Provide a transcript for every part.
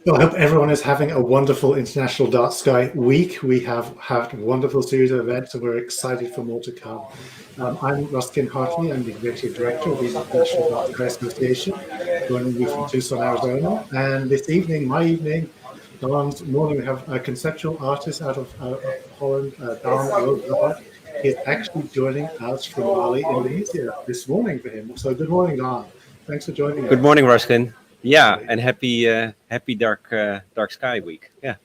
Well, I hope everyone is having a wonderful International Dark Sky week. We have had a wonderful series of events and we're excited for more to come. I'm Ruskin Hartley. I'm the Executive Director of the International Dark Sky Association, joining you from Tucson, Arizona. And this evening, my evening, Dawn's morning, we have a conceptual artist out of Holland, Daan Roosengaarde. He's actually joining us from Bali, Indonesia this morning for him. So good morning, Daan. Thanks for joining us. Good morning, Ruskin. Yeah, and happy dark sky week. Yeah.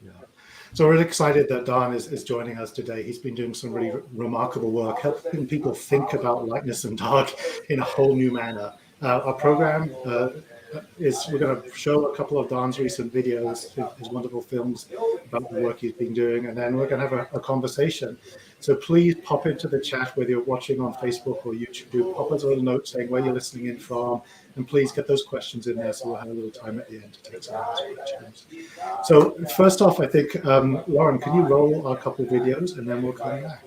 So we're really excited that Daan is joining us today. He's been doing some really remarkable work, helping people think about lightness and dark in a whole new manner. Our program is we're going to show a couple of Daan's recent videos, his wonderful films about the work he's been doing, and then we're going to have a conversation. So please pop into the chat, whether you're watching on Facebook or YouTube, pop us a little note saying where you're listening in from, and please get those questions in there so we'll have a little time at the end to take some of those questions. So first off, I think, Lauren, can you roll a couple of videos and then we'll come back?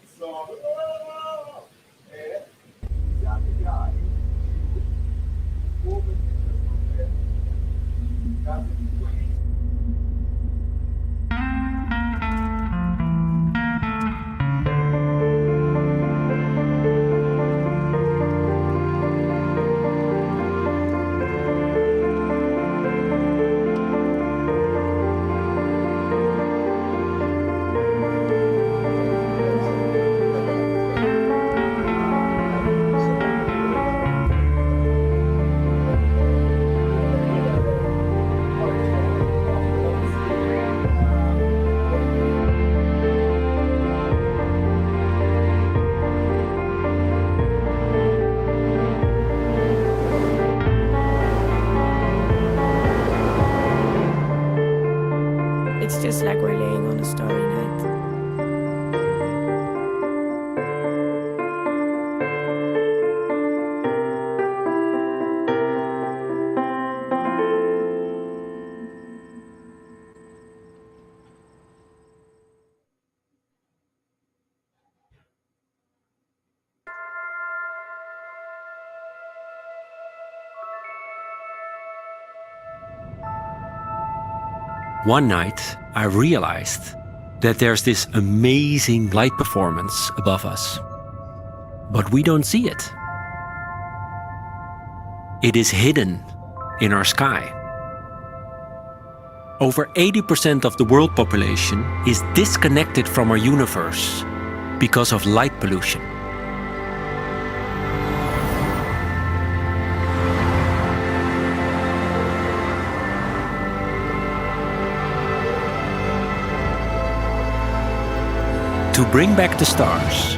It's just like we're laying on a starry night. One night, I realized that there's this amazing light performance above us, but we don't see it. It is hidden in our sky. Over 80% of the world population is disconnected from our universe because of light pollution. To bring back the stars,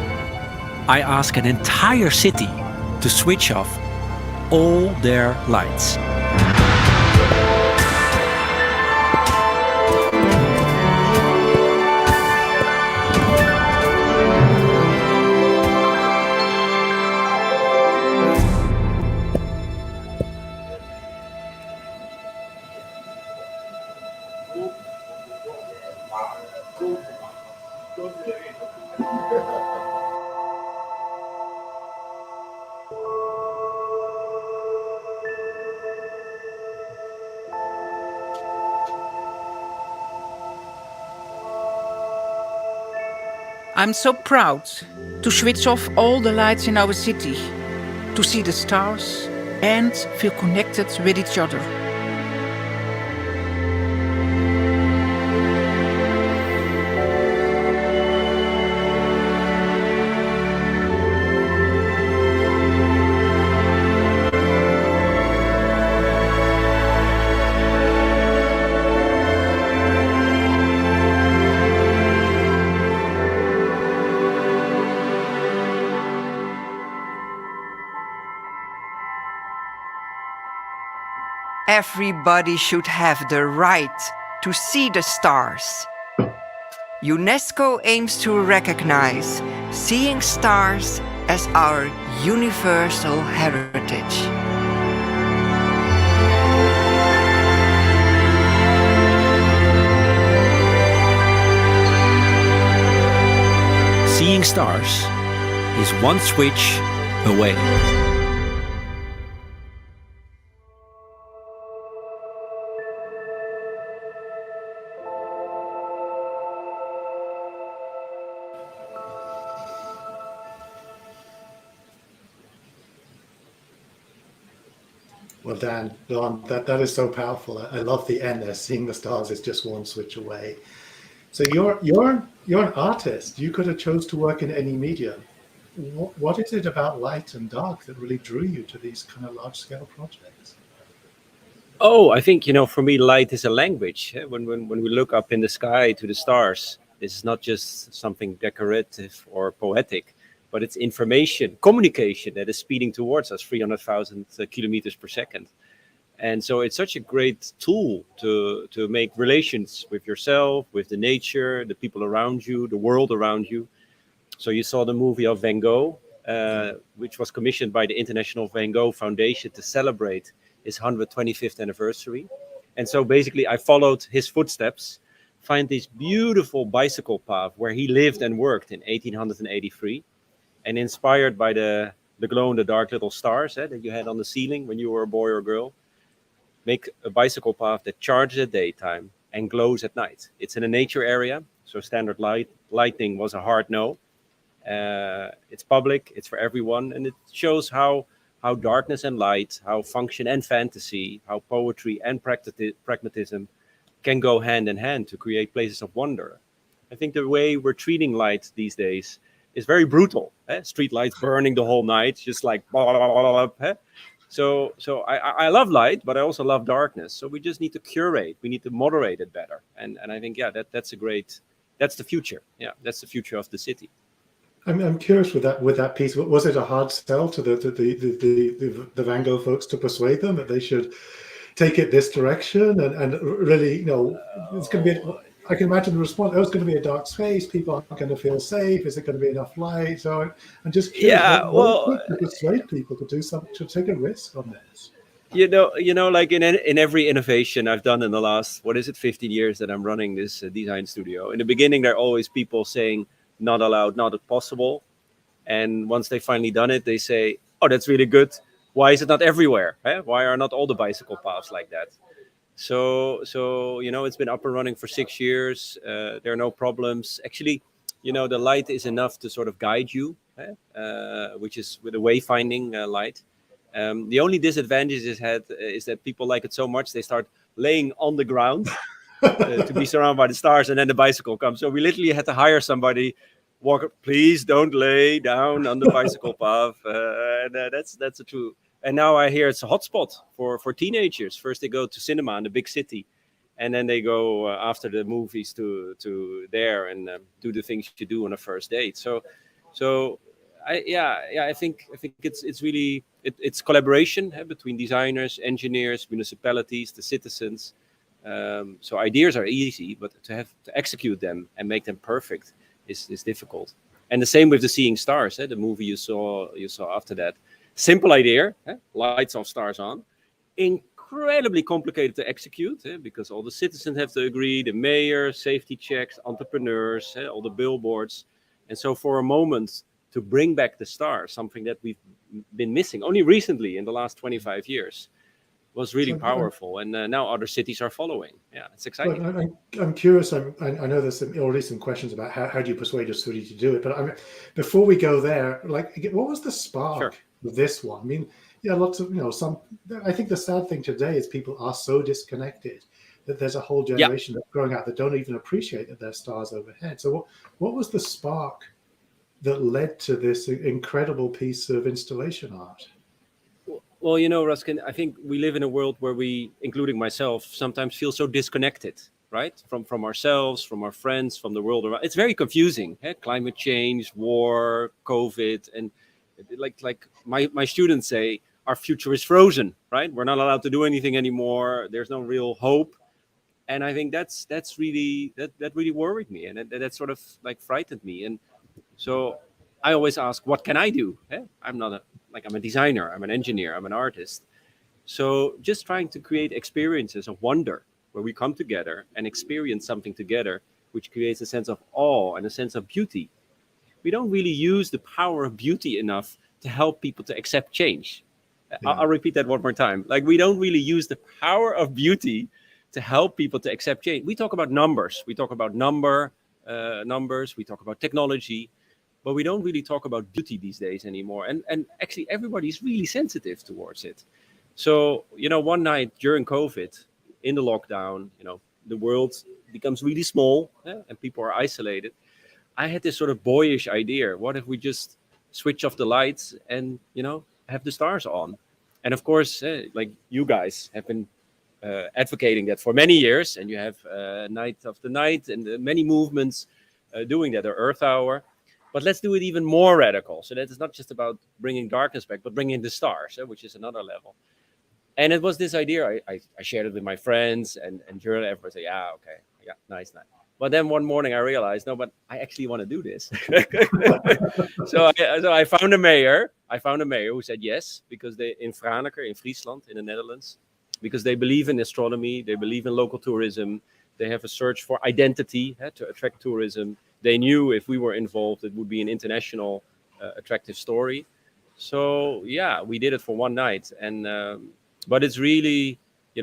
I ask an entire city to switch off all their lights. I'm so proud to switch off all the lights in our city, to see the stars and feel connected with each other. Everybody should have the right to see the stars. UNESCO aims to recognize seeing stars as our universal heritage. Seeing stars is one switch away. Well, Daan, that is so powerful. I love the end there. Seeing the stars is just one switch away. So you're an artist. You could have chose to work in any medium. What is it about light and dark that really drew you to these kind of large scale projects? Oh, I think, for me, light is a language. When we look up in the sky to the stars, this is not just something decorative or poetic, but it's information, communication that is speeding towards us 300,000 kilometers per second. And so it's such a great tool to make relations with yourself, with the nature, the people around you, the world around you. So you saw the movie of Van Gogh, which was commissioned by the International Van Gogh Foundation to celebrate his 125th anniversary. And so basically I followed his footsteps, find this beautiful bicycle path where he lived and worked in 1883, and inspired by the glow-in-the-dark little stars that you had on the ceiling when you were a boy or girl, make a bicycle path that charges at daytime and glows at night. It's in a nature area, so standard lighting was a hard no. It's public, it's for everyone, and it shows how darkness and light, how function and fantasy, how poetry and pragmatism can go hand in hand to create places of wonder. I think the way we're treating light these days is very brutal. Street lights burning the whole night, just like blah, blah, blah, blah, So I love light, but I also love darkness. So we just need to curate. We need to moderate it better. And I think, that's the future. Yeah, that's the future of the city. I'm curious with that piece. Was it a hard sell to the Van Gogh folks to persuade them that they should take it this direction and really, it's going to be? I can imagine the response. Oh, it's going to be a dark space. People aren't going to feel safe. Is it going to be enough light? So I'm just curious. To persuade people to do something, to take a risk on this. Like in every innovation I've done in the last 15 years that I'm running this design studio. In the beginning, there are always people saying, not allowed, not possible. And once they finally done it, they say, oh, that's really good. Why is it not everywhere? Why are not all the bicycle paths like that? So it's been up and running for 6 years. There are no problems. Actually, the light is enough to sort of guide you, which is with a wayfinding light. The only disadvantage is that people like it so much, they start laying on the ground to be surrounded by the stars, and then the bicycle comes. So we literally had to hire somebody, please don't lay down on the bicycle path. That's a true. And now I hear it's a hotspot for teenagers. First they go to cinema in the big city, and then they go after the movies to there and do the things you do on a first date. So I think it's really it's collaboration between designers, engineers, municipalities, the citizens. So ideas are easy, but to execute them and make them perfect is difficult. And the same with the Seeing Stars, the movie you saw after that. Simple idea, lights off, stars on. Incredibly complicated to execute, because all the citizens have to agree, the mayor, safety checks, entrepreneurs, all the billboards. And so for a moment, to bring back the stars, something that we've been missing only recently in the last 25 years, was really powerful. And now other cities are following. Yeah, it's exciting. Well, I'm curious. I know there's already some questions about how do you persuade your city to do it. But before we go there, what was the spark with this one? I mean, lots of, I think the sad thing today is people are so disconnected that there's a whole generation that's growing up that don't even appreciate that there's stars overhead. So what was the spark that led to this incredible piece of installation art? Well, Ruskin, I think we live in a world where we, including myself, sometimes feel so disconnected, right? From ourselves, from our friends, from the world around. It's very confusing. Climate change, war, COVID, and like my students say, our future is frozen, right? We're not allowed to do anything anymore. There's no real hope. And I think that's really that really worried me, and that sort of frightened me. And so I always ask, what can I do? I'm a designer, I'm an engineer, I'm an artist. So just trying to create experiences of wonder where we come together and experience something together, which creates a sense of awe and a sense of beauty. We don't really use the power of beauty enough to help people to accept change. Yeah. I'll repeat that one more time. We don't really use the power of beauty to help people to accept change. We talk about numbers. We talk about numbers. We talk about technology. But we don't really talk about beauty these days anymore. And actually, everybody's really sensitive towards it. So, one night during COVID, in the lockdown, the world becomes really small, and people are isolated. I had this sort of boyish idea. What if we just switch off the lights and, have the stars on? And of course, like you guys have been advocating that for many years, and you have Night of the Night and many movements doing that, or Earth Hour. But let's do it even more radical. So that it's not just about bringing darkness back, but bringing the stars, which is another level. And it was this idea. I shared it with my friends, and everyone said, yeah, okay, yeah, nice. But then one morning I realized, no, but I actually want to do this. so I found a mayor. Who said yes, because they in Franeker, in Friesland, in the Netherlands, because they believe in astronomy, they believe in local tourism, they have a search for identity to attract tourism. They knew if we were involved, it would be an international attractive story. So yeah, we did it for one night, and but it's really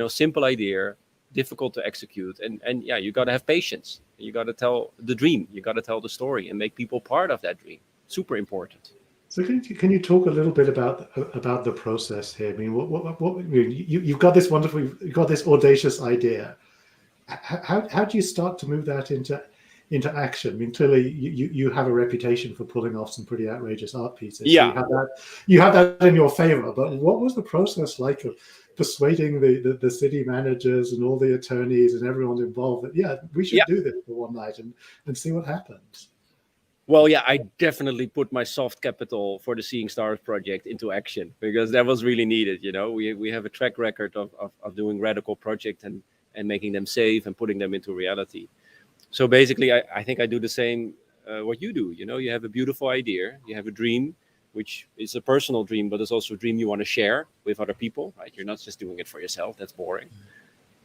simple idea, difficult to execute, and yeah, you got to have patience. You got to tell the dream, you got to tell the story, and make people part of that dream. Super important. So can you talk a little bit about the process here? I mean, what you've got this audacious idea. How do you start to move that into action? I mean, clearly you have a reputation for pulling off some pretty outrageous art pieces. Yeah, so you have that in your favor. But what was the process like of persuading the city managers and all the attorneys and everyone involved that we should do this for one night and see what happens? Well, yeah, I definitely put my soft capital for the Seeing Stars project into action, because that was really needed. We have a track record of doing radical projects and making them safe and putting them into reality. So basically, I think I do the same what you do. You have a beautiful idea, you have a dream, which is a personal dream, but it's also a dream you want to share with other people, right? You're not just doing it for yourself. That's boring.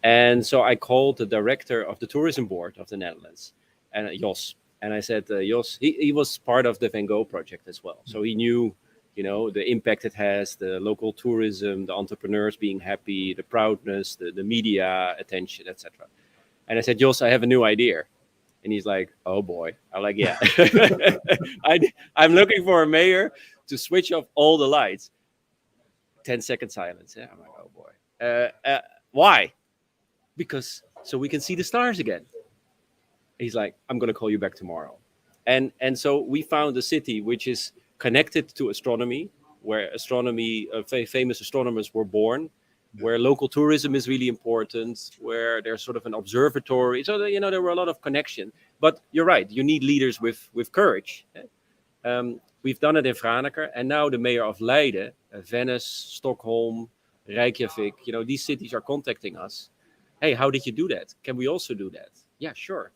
And so I called the director of the tourism board of the Netherlands, and Jos. And I said, Jos, he was part of the Van Gogh project as well. So he knew, the impact it has, the local tourism, the entrepreneurs being happy, the proudness, the media attention, etc. And I said, Jos, I have a new idea. And he's like, oh boy. I'm like, yeah. I'm looking for a mayor to switch off all the lights. 10-second silence. Yeah, I'm like, oh boy. Why? Because so we can see the stars again. He's like, I'm going to call you back tomorrow. And so we found a city which is connected to astronomy, where famous astronomers were born, where local tourism is really important, where there's sort of an observatory. So, there were a lot of connection. But you're right, you need leaders with courage. We've done it in Franeker, and now the mayor of Leiden, Venice, Stockholm, Reykjavik, these cities are contacting us. Hey, how did you do that? Can we also do that? Yeah, sure.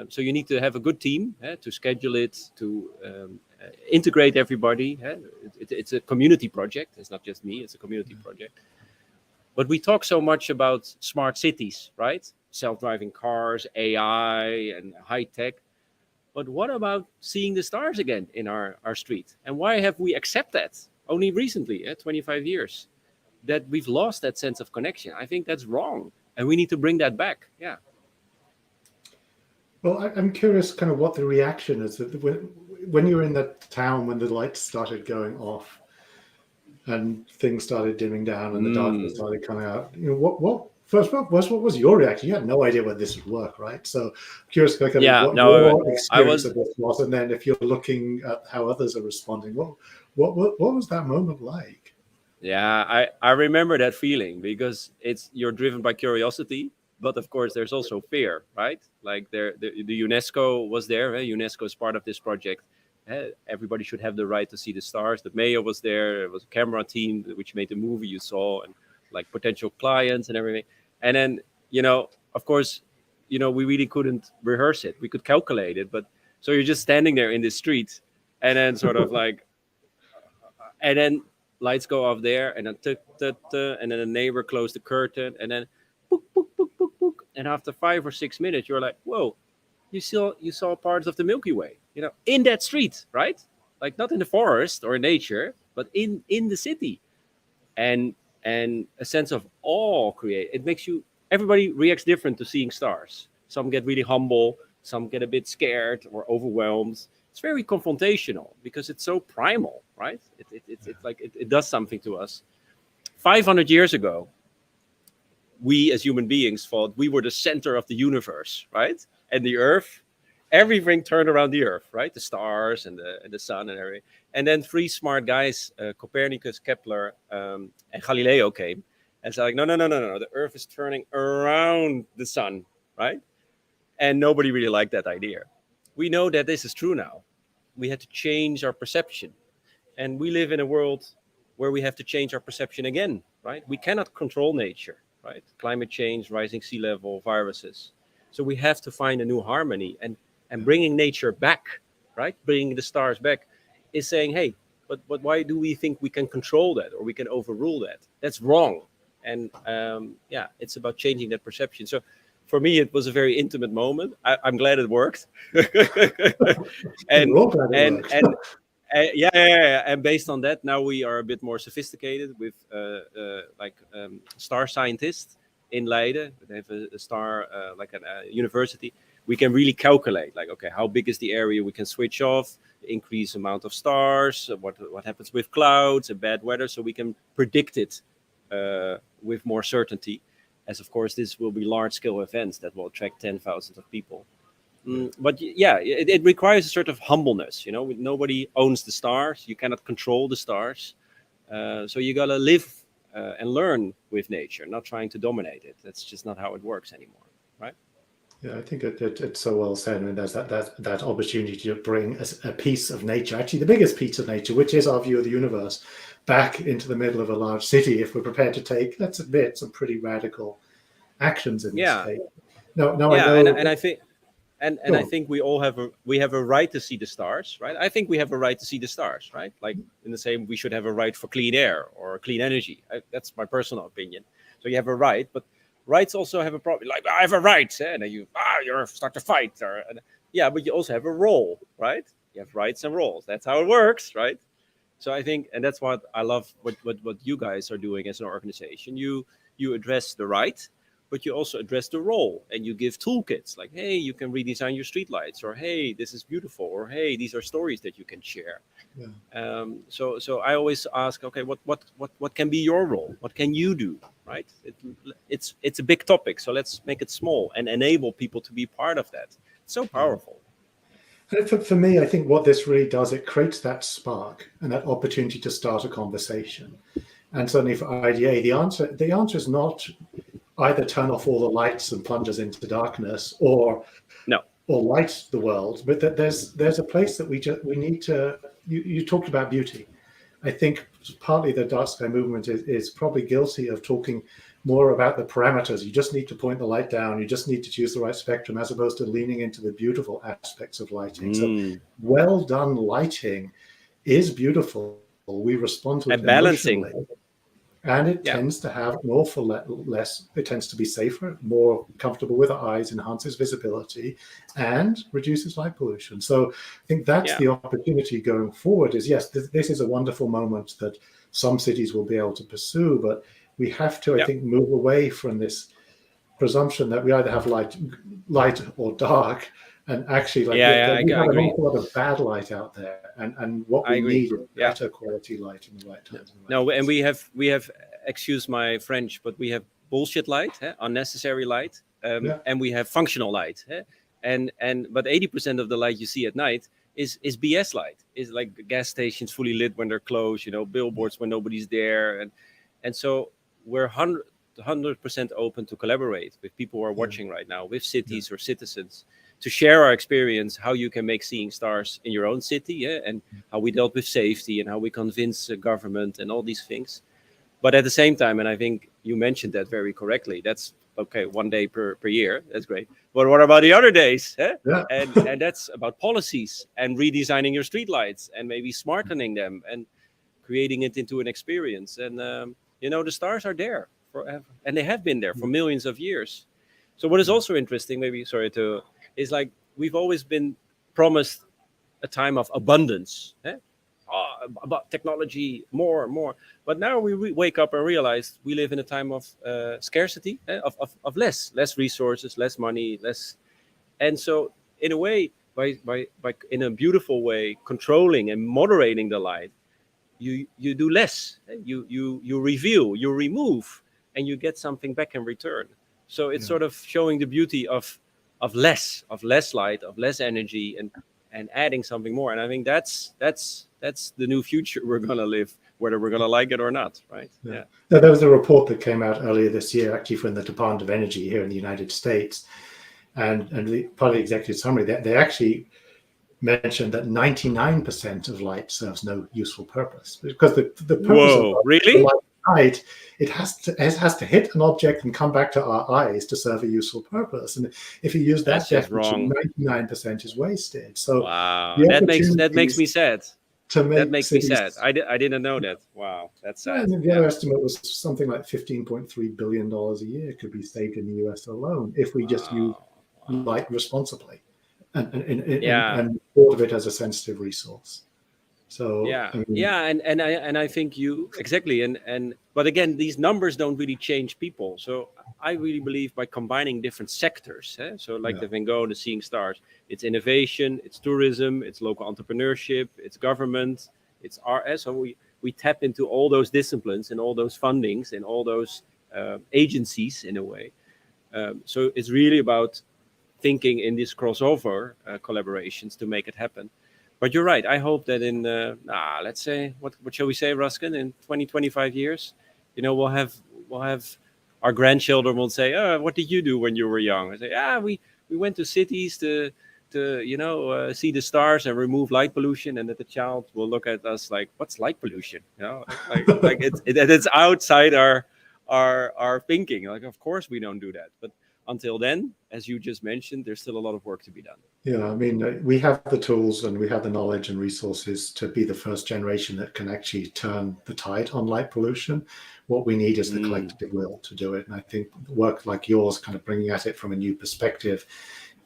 So you need to have a good team to schedule it, to integrate everybody. It's a community project. It's not just me, it's a community project. But we talk so much about smart cities, right? Self-driving cars, AI, and high tech. But what about seeing the stars again in our street? And why have we accepted that only recently, 25 years, that we've lost that sense of connection? I think that's wrong. And we need to bring that back. Yeah. Well, I'm curious kind of what the reaction is when you were in that town, when the lights started going off and things started dimming down and the darkness started coming out. What was your reaction? You had no idea whether this would work, right? So curious what your experience of this was, and then if you're looking at how others are responding, what was that moment like? Yeah, I remember that feeling, because you're driven by curiosity. But of course, there's also fear, right? Like the UNESCO was there. UNESCO is part of this project. Everybody should have the right to see the stars. The mayor was there. There was a camera team which made the movie you saw, and like potential clients and everything. And then, of course, we really couldn't rehearse it. We could calculate it, but so you're just standing there in the street, and then sort of like, and then lights go off there, and then and then the neighbor closed the curtain, and then book, book, book, book, book. And after 5 or 6 minutes, you're like, whoa, you saw parts of the Milky Way, in that street, right? Like not in the forest or nature, but in the city. And a sense of awe it makes everybody reacts different to seeing stars. Some get really humble, some get a bit scared or overwhelmed. It's very confrontational because it's so primal, right? It's like it does something to us. 500 years ago, we as human beings thought we were the center of the universe, right? And the Earth, everything turned around the Earth, right? The stars and the sun and everything. And then three smart guys, Copernicus, Kepler, and Galileo came and said, like, no, the Earth is turning around the sun, right? And nobody really liked that idea. We know that this is true now. We had to change our perception. And we live in a world where we have to change our perception again, right? We cannot control nature, right? Climate change, rising sea level, viruses. So we have to find a new harmony, and bringing nature back, right? Bringing the stars back is saying, hey, but why do we think we can control that or we can overrule that? That's wrong. And it's about changing that perception. So for me, it was a very intimate moment. I'm glad it worked. and and based on that, now we are a bit more sophisticated with star scientists in Leiden. They have a star like a university. We can really calculate, like, okay, how big is the area we can switch off, increase amount of stars, what happens with clouds and bad weather, so we can predict it with more certainty. As of course, this will be large-scale events that will attract 10,000 of people. But yeah, it requires a sort of humbleness. You know, nobody owns the stars. You cannot control the stars. So you gotta live and learn with nature, not trying to dominate it. That's just not how it works anymore, right? Yeah, I think it's so well said. I mean, there's that opportunity to bring a piece of nature, actually the biggest piece of nature, which is our view of the universe, back into the middle of a large city if we're prepared to take, let's admit, some pretty radical actions in this case. No, I know, and I think. And I think we all have a right to see the stars, right? I think we have a right to see the stars, right? Like in the same, we should have a right for clean air or clean energy. That's my personal opinion. So you have a right, but rights also have a problem. Like, I have a right, and then you start to fight. But you also have a role, right? You have rights and roles. That's how it works, right? So I think, and that's what I love. What you guys are doing as an organization, you address the right, but you also address the role, and you give toolkits like, hey, you can redesign your streetlights, or hey, this is beautiful, or hey, these are stories that you can share. Yeah. So I always ask, okay, what can be your role? What can you do? Right? It's a big topic, so let's make it small and enable people to be part of that. It's so powerful. And for me, I think what this really does, it creates that spark and that opportunity to start a conversation. And certainly for IDA, the answer is not either turn off all the lights and plunge us into darkness, or light the world, but that there's a place that we need to. You talked about beauty. I think partly the dark sky movement is probably guilty of talking more about the parameters. You just need to point the light down. You just need to choose the right spectrum, as opposed to leaning into the beautiful aspects of lighting. So well done lighting is beautiful. We respond to it balancing. And it tends to have an awful less, it tends to be safer, more comfortable with our eyes, enhances visibility, and reduces light pollution. So I think that's the opportunity going forward is, yes, this is a wonderful moment that some cities will be able to pursue, but we have to, I think, move away from this presumption that we either have light or dark, and actually, we have an awful lot of bad light out there, and what we need is better quality light in the right times. And we have, excuse my French, but we have bullshit light, unnecessary light, and we have functional light, but 80% of the light you see at night is BS light. Is like gas stations fully lit when they're closed, billboards when nobody's there, and so we're 100% open to collaborate with people who are watching right now, with cities or citizens, to share our experience, how you can make seeing stars in your own city, and how we dealt with safety and how we convince the government and all these things. But at the same time, and I think you mentioned that very correctly, that's okay, 1 day per year, that's great. But what about the other days? And that's about policies and redesigning your streetlights and maybe smartening them and creating it into an experience. And, the stars are there forever, and they have been there for millions of years. So what is also interesting, is like we've always been promised a time of abundance, about technology, more. But now we wake up and realize we live in a time of scarcity, of less resources, less money, less. And so in a way, by in a beautiful way, controlling and moderating the light, you do less. You reveal, you remove, and you get something back in return. So it's sort of showing the beauty of less light, of less energy, and adding something more. And I think that's the new future we're gonna live, whether we're gonna like it or not, right? Yeah. There was a report that came out earlier this year, actually from the Department of Energy here in the United States, and part of the executive summary, they actually mentioned that 99% of light serves no useful purpose, because the purpose of really? light, it has to hit an object and come back to our eyes to serve a useful purpose. And if you use that definition, 99% is wasted. So wow, that makes me sad. That makes me sad. I didn't know that. Wow, that's sad. And the other estimate was something like $15.3 billion a year could be saved in the US alone if we just use light responsibly and thought of it as a sensitive resource. So and I think you exactly and but again, these numbers don't really change people. So I really believe by combining different sectors. So like the Van Gogh, the Seeing Stars, it's innovation, it's tourism, it's local entrepreneurship, it's government, it's RS. So we tap into all those disciplines and all those fundings and all those agencies in a way. So it's really about thinking in these crossover collaborations to make it happen. But you're right. I hope that in, let's say, what shall we say, Ruskin? In 20, 25 years, we'll have our grandchildren will say, "Oh, what did you do when you were young?" I say, we went to cities to see the stars and remove light pollution," and that the child will look at us like, "What's light pollution?" Like it's outside our thinking. Like, of course we don't do that, but until then, as you just mentioned, there's still a lot of work to be done. Yeah, I mean, we have the tools and we have the knowledge and resources to be the first generation that can actually turn the tide on light pollution. What we need is the collective will to do it. And I think work like yours, kind of bringing at it from a new perspective,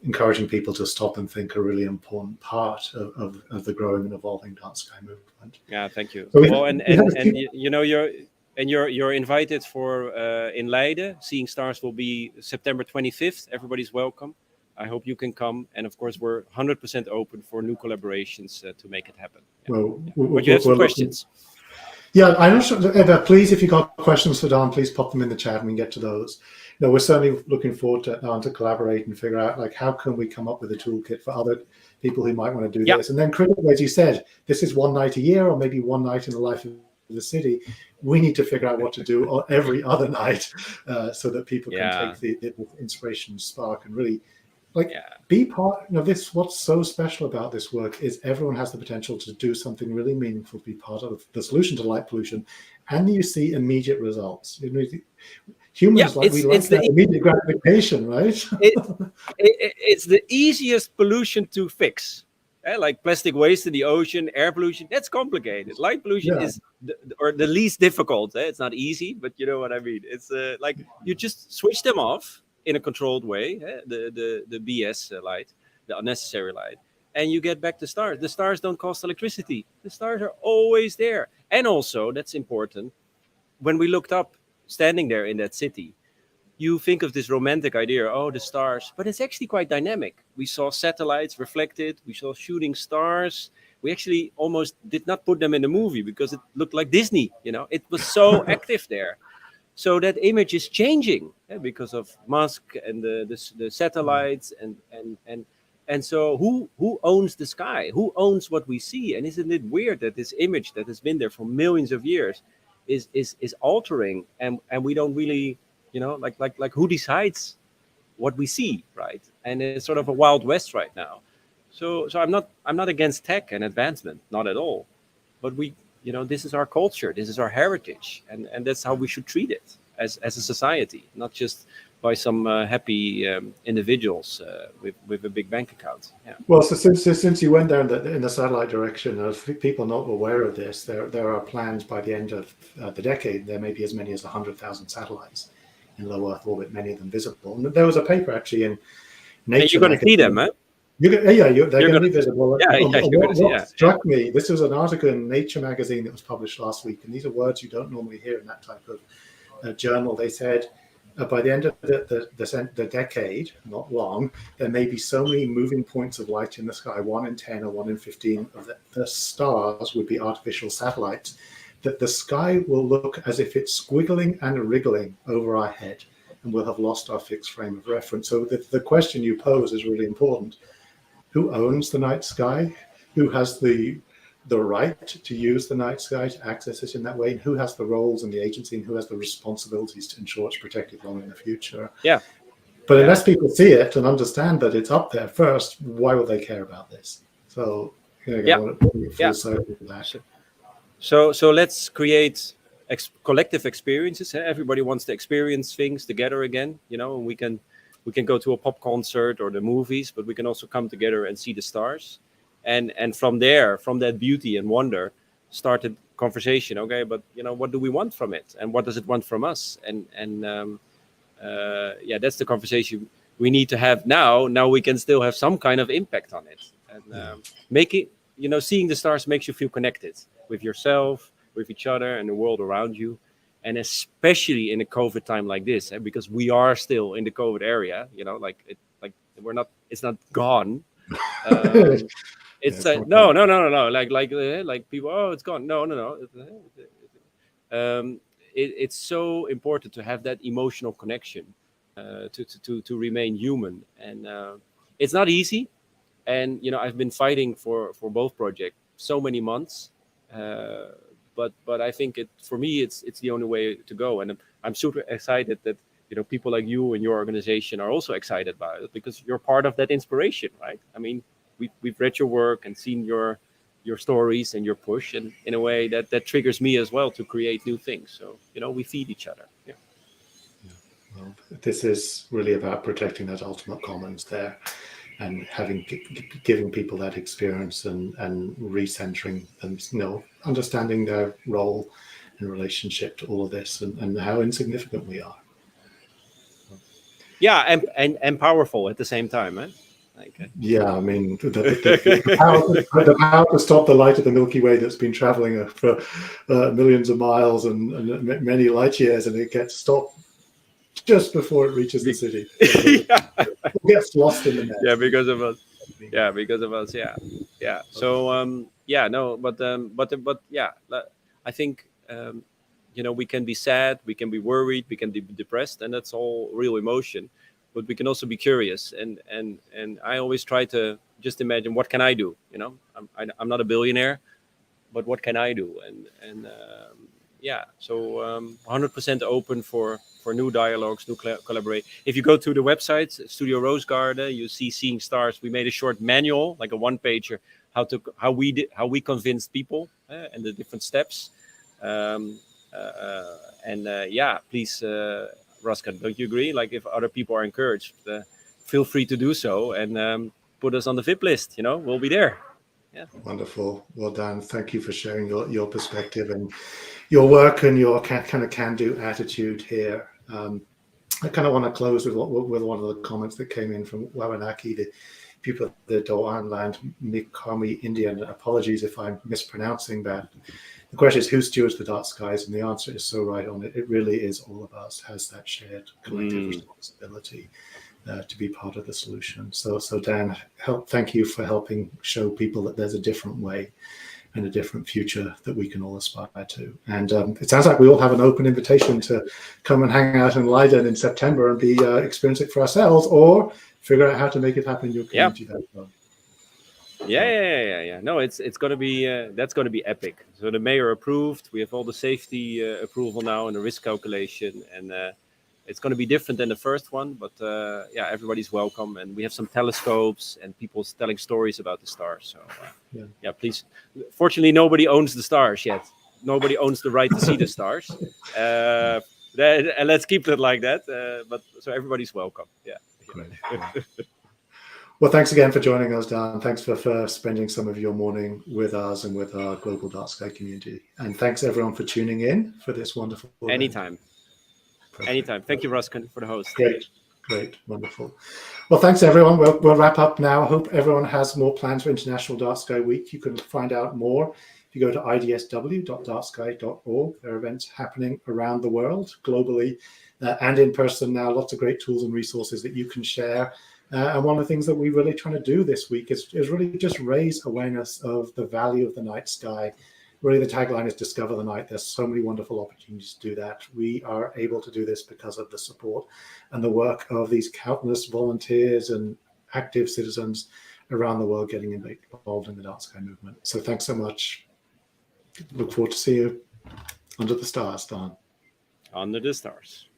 encouraging people to stop and think, a really important part of the growing and evolving Dark Sky movement. Yeah, thank you. So you're invited for in Leiden. Seeing Stars will be September 25th. Everybody's welcome. I hope you can come. And of course, we're 100% open for new collaborations to make it happen. Yeah. But you have some questions. Yeah, I'm not sure. Please, if you got questions for Daan, please pop them in the chat and we can get to those. We're certainly looking forward to collaborate and figure out, like, how can we come up with a toolkit for other people who might want to do this. And then critically, as you said, this is one night a year or maybe one night in the life of the city. We need to figure out what to do every other night so that people can take the inspiration spark and really be part. This, what's so special about this work is everyone has the potential to do something really meaningful, to be part of the solution to light pollution, and you see immediate results. Humans like that immediate gratification, right? It's the easiest pollution to fix. Like plastic waste in the ocean, air pollution, that's complicated. Light pollution is the least difficult. It's not easy, but you know what I mean. It's like you just switch them off in a controlled way, the BS light, the unnecessary light, and you get back the stars. The stars don't cost electricity. The stars are always there. And also, that's important, when we looked up, standing there in that city, you think of this romantic idea, the stars, but it's actually quite dynamic. We saw satellites reflected, we saw shooting stars. We actually almost did not put them in the movie because it looked like Disney, it was so active there. So that image is changing because of Musk and the satellites and so who owns the sky? Who owns what we see? And isn't it weird that this image that has been there for millions of years is altering and we don't really, like who decides what we see, right? And it's sort of a wild west right now. So I'm not against tech and advancement, not at all, but this is our culture, this is our heritage, and that's how we should treat it as a society, not just by some happy individuals with a big bank account. Yeah. Well, so since you went there in the satellite direction, if people not aware of this, there are plans by the end of the decade. There may be as many as 100,000 satellites in low Earth orbit, many of them visible. And there was a paper actually in Nature. And you're going to see them, huh? They're going to be visible. What struck me, this was an article in Nature magazine that was published last week, and these are words you don't normally hear in that type of journal. They said by the end of the decade, not long, there may be so many moving points of light in the sky, 1 in 10 or 1 in 15 of the stars would be artificial satellites, that the sky will look as if it's squiggling and wriggling over our head, and we'll have lost our fixed frame of reference. So the question you pose is really important. Who owns the night sky? Who has the right to use the night sky, to access it in that way? And who has the roles and the agency, and who has the responsibilities to ensure it's protected long in the future? Yeah. But unless people see it and understand that it's up there first, why would they care about this? So, full circle that. So let's create collective experiences. Everybody wants to experience things together again, and we can go to a pop concert or the movies, but we can also come together and see the stars. And from there, from that beauty and wonder, started conversation. Okay, but what do we want from it, and what does it want from us? That's the conversation we need to have now. Now we can still have some kind of impact on it, and make it. Seeing the stars makes you feel connected with yourself, with each other, and the world around you. And especially in a COVID time like this, because we are still in the COVID area. It's not gone. It's no. Like people, oh, it's gone. No. It's so important to have that emotional connection to remain human, and it's not easy. And I've been fighting for both projects so many months, but I think for me it's the only way to go, and I'm super excited that people like you and your organization are also excited about it, because you're part of that inspiration, right? I mean, we've read your work and seen your stories and your push, and in a way that triggers me as well to create new things. So we feed each other. Yeah. Well, this is really about protecting that ultimate commons there, and giving people that experience and recentering them, understanding their role in relationship to all of this, and how insignificant we are. Yeah, and powerful at the same time, eh? Yeah, I mean, the power to stop the light of the Milky Way that's been traveling for millions of miles and many light years, and it gets stopped just before it reaches the city. It gets lost in the net. Yeah, because of us. Yeah, because of us. Yeah. So I think we can be sad, we can be worried, we can be depressed, and that's all real emotion. But we can also be curious, and I always try to just imagine, what can I do? I'm not a billionaire, but what can I do? So 100% open for new dialogues, new collaboration. If you go to the website, Studio Roosegaarde, you see Seeing Stars. We made a short manual, like a one-pager, how we convinced people and the different steps. Please, Ruskin, don't you agree? Like, if other people are encouraged, feel free to do so, and put us on the VIP list. We'll be there. Yeah. Wonderful. Well, Daan, thank you for sharing your perspective and your work and your kind of can-do attitude here. I kind of want to close with one of the comments that came in from Wabanaki, the people at the Daan land, Mikami Indian. Apologies if I'm mispronouncing that. The question is, who stewards the dark skies? And the answer is so right on it. It really is all of us, has that shared collective responsibility to be part of the solution. So Daan, thank you for helping show people that there's a different way and a different future that we can all aspire to. And it sounds like we all have an open invitation to come and hang out in Leiden in September and experience it for ourselves, or figure out how to make it happen in your community. Yeah. No, it's going to be that's going to be epic. So the mayor approved. We have all the safety approval now and the risk calculation, and it's going to be different than the first one. But everybody's welcome, and we have some telescopes and people telling stories about the stars. So please. Fortunately, nobody owns the stars yet. Nobody owns the right to see the stars. And let's keep it like that. But so everybody's welcome. Yeah. Well, thanks again for joining us, Daan. Thanks for spending some of your morning with us and with our global dark sky community. And thanks everyone for tuning in for this wonderful Anytime. Thank you, Ruskin, for the host. Great. Great, wonderful. Well, thanks everyone. We'll wrap up now. I hope everyone has more plans for International Dark Sky Week. You can find out more if you go to idsw.darksky.org. There are events happening around the world, globally and in person now. Lots of great tools and resources that you can share. And one of the things that we're really trying to do this week is really just raise awareness of the value of the night sky. Really, the tagline is Discover the Night. There's so many wonderful opportunities to do that. We are able to do this because of the support and the work of these countless volunteers and active citizens around the world getting involved in the Dark Sky movement. So thanks so much. Look forward to see you under the stars, Daan. Under the stars.